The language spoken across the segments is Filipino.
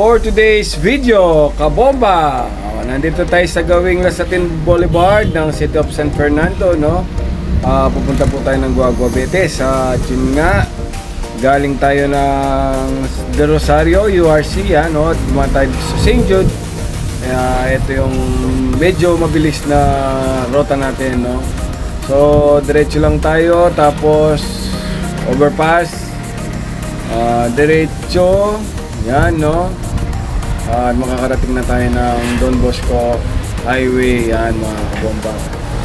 For today's video, kabomba! Nandito tayo sa gawing Lasatin Boulevard ng City of San Fernando, no? Pupunta po tayo ng Guagua Betes. Yun nga, galing tayo ng De Rosario, URC, no? Dumaan tayo sa St. Jude. Ito yung medyo mabilis na rota natin, no? So, diretso lang tayo, tapos overpass, diretso, yan, no? At makakarating na tayo ng Don Bosco Highway, yan mga kabomba.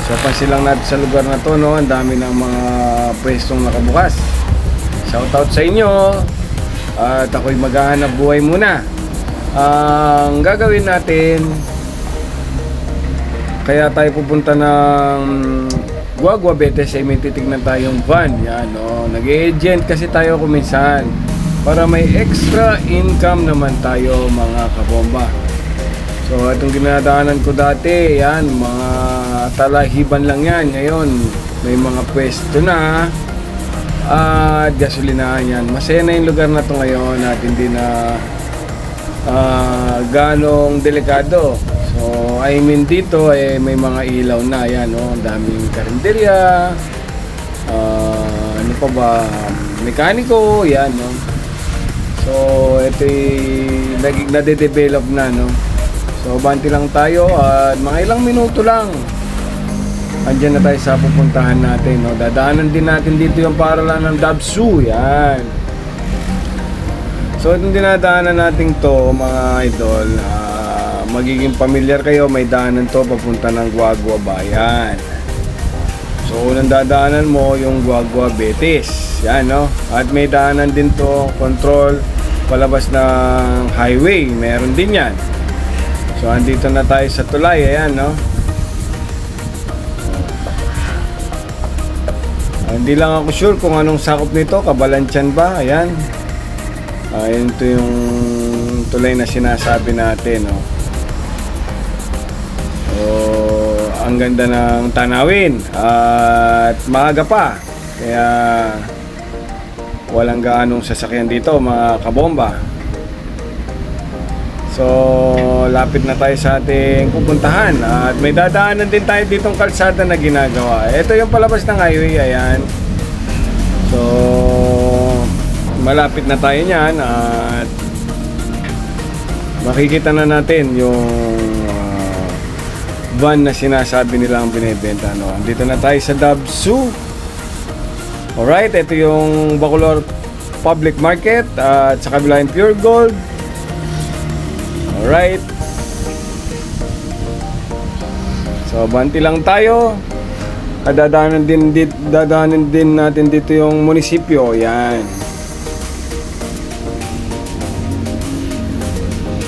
So pansin lang natin sa lugar na to, no? Ang dami ng mga pwestong nakabukas. Shoutout sa inyo. At ako'y maghahanap buhay muna. Ang gagawin natin, kaya tayo pupunta ng Guagua Betes ay may titignan tayong van, yan, no? Nag-agent kasi tayo kuminsan para may extra income naman tayo mga kabomba. So itong ginadaanan ko dati, yan, mga talahiban lang yan. Ngayon may mga pwesto na at gasolinahan yan. Masaya na yung lugar na to ngayon at hindi na ganong delikado. So I mean dito may mga ilaw na, yan, no? Ang daming karinderya, ano pa ba, mekaniko, yan, no? So ito'y nade-develop na, no? So banti lang tayo at mga ilang minuto lang andyan na tayo sa pupuntahan natin, no? Dadaanan din natin dito yung paralan ng Dabsu, yan. So itong dinadaanan natin to mga idol, magiging familiar kayo, may daanan to papunta ng Guagua Bayan. So unang dadaanan mo yung Guagua Betes, yan, no? At may daanan din to, control palabas ng highway, meron din yan. So andito na tayo sa tulay, ayan, no? Hindi lang ako sure kung anong sakop nito, Kabalansyan ba, ayan. Ayan, ito yung tulay na sinasabi natin, no? So ang ganda ng tanawin at maaga pa, kaya walang gaanong sasakyan dito mga kabomba. So lapit na tayo sa ating pupuntahan at may dadaanan din tayo ditong kalsada na ginagawa. Ito yung palabas ng highway, ayan. So malapit na tayo niyan at makikita na natin yung van na sinasabi nilang binibenta, no? Dito na tayo sa Dabsu. Alright, ito yung Bacolor Public Market at sa kabila yung Pure Gold. Alright. So banti lang tayo. Dadaanan din natin dito yung munisipyo, yan.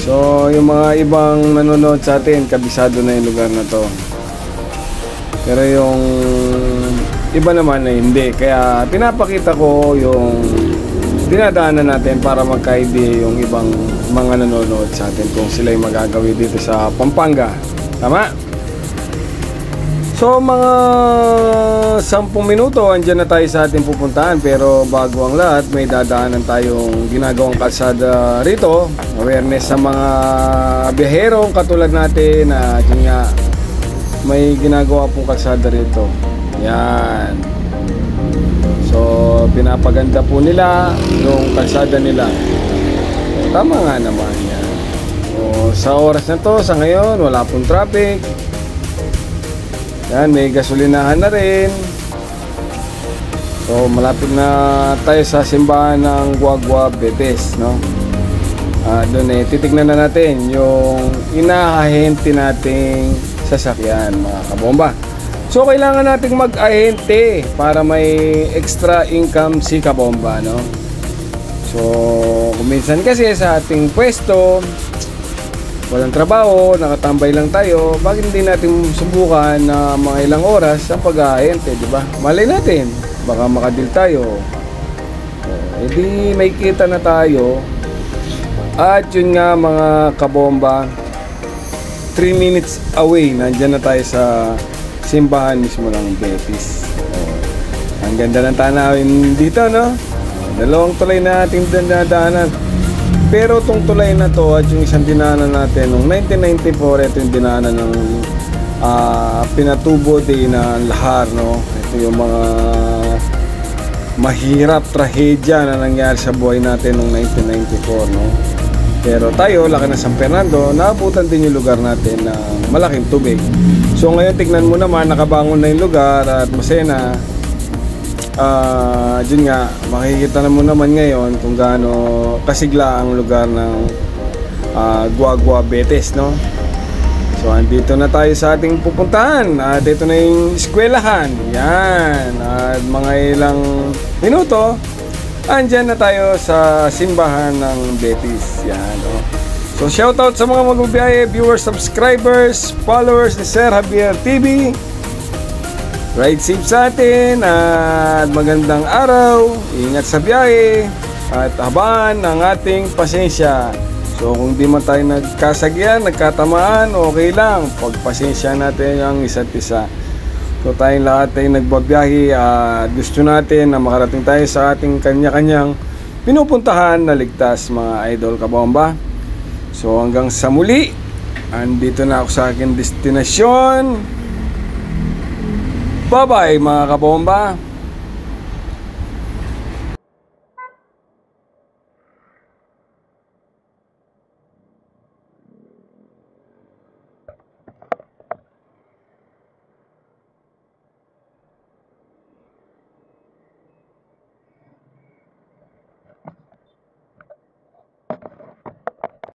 So yung mga ibang nanonood sa atin, kabisado na yung lugar na to. Pero yung iba naman ay hindi. Kaya pinapakita ko yung dinadaanan natin para magka-idea yung ibang mga nanonood sa atin kung sila'y magagawi dito sa Pampanga. Tama? So mga 10 minuto andyan na tayo sa ating pupuntahan. Pero bago ang lahat, may dadaanan tayong ginagawang kalsada rito. Awareness sa mga biyaherong katulad natin na nga may ginagawa pong kalsada rito. Yan. So pinapaganda po nila yung kalsada nila. Tama nga naman yan. So sa oras na to, sa ngayon, wala pong traffic. Yan, may gasolinahan na rin. So malapit na tayo sa simbahan ng Guagua Betes, no? Doon titignan na natin yung inahahente nating sasakyan mga kabomba. So kailangan nating mag-ahente para may extra income si kabomba, no? So kuminsan kasi sa ating pwesto walang trabaho, nakatambay lang tayo, bakit hindi natin subukan na mga ilang oras ang pag-ahente, di ba? Malay natin, baka makadil tayo. Edi may kita na tayo. At yun nga mga kabomba, 3 minutes away, nandyan na tayo sa simbahan mismo ng Betis. Ang ganda ng tanawin dito, no? Dalawang tulay na ating dadaanan. Pero itong tulay na to at yung isang dinaanan natin noong 1994, ito yung dinaanan ng Pinatubo de na Lahar, no? Ito yung mga mahirap trahedya na nangyari sa buhay natin noong 1994, no? Pero tayo, laki ng San Fernando, naabutan din yung lugar natin na malaking tubig. So ngayon tignan mo naman, nakabangon na yung lugar at masaya na. Yun nga, makikita na mo naman ngayon kung gaano kasigla ang lugar ng Guagua Betes, no? So andito na tayo sa ating pupuntahan. Dito na yung eskwelahan. Yan. At mga ilang minuto, andyan na tayo sa simbahan ng Betis. Yan, no? So shoutout sa mga magbibiyahe, viewers, subscribers, followers ni Sir Javier TV. Ride safe sa atin at magandang araw, ingat sa biyahe at habaan ng ating pasensya. So kung di man tayo nagkasagyan, nagkatamaan, okay lang, pagpasensya natin ang isa't isa. So tayong lahat ay nagbabiyahe at gusto natin na makarating tayo sa ating kanya-kanyang pinupuntahan na ligtas, mga idol kabomba. So hanggang sa muli, andito na ako sa aking destinasyon. Bye-bye mga kabomba.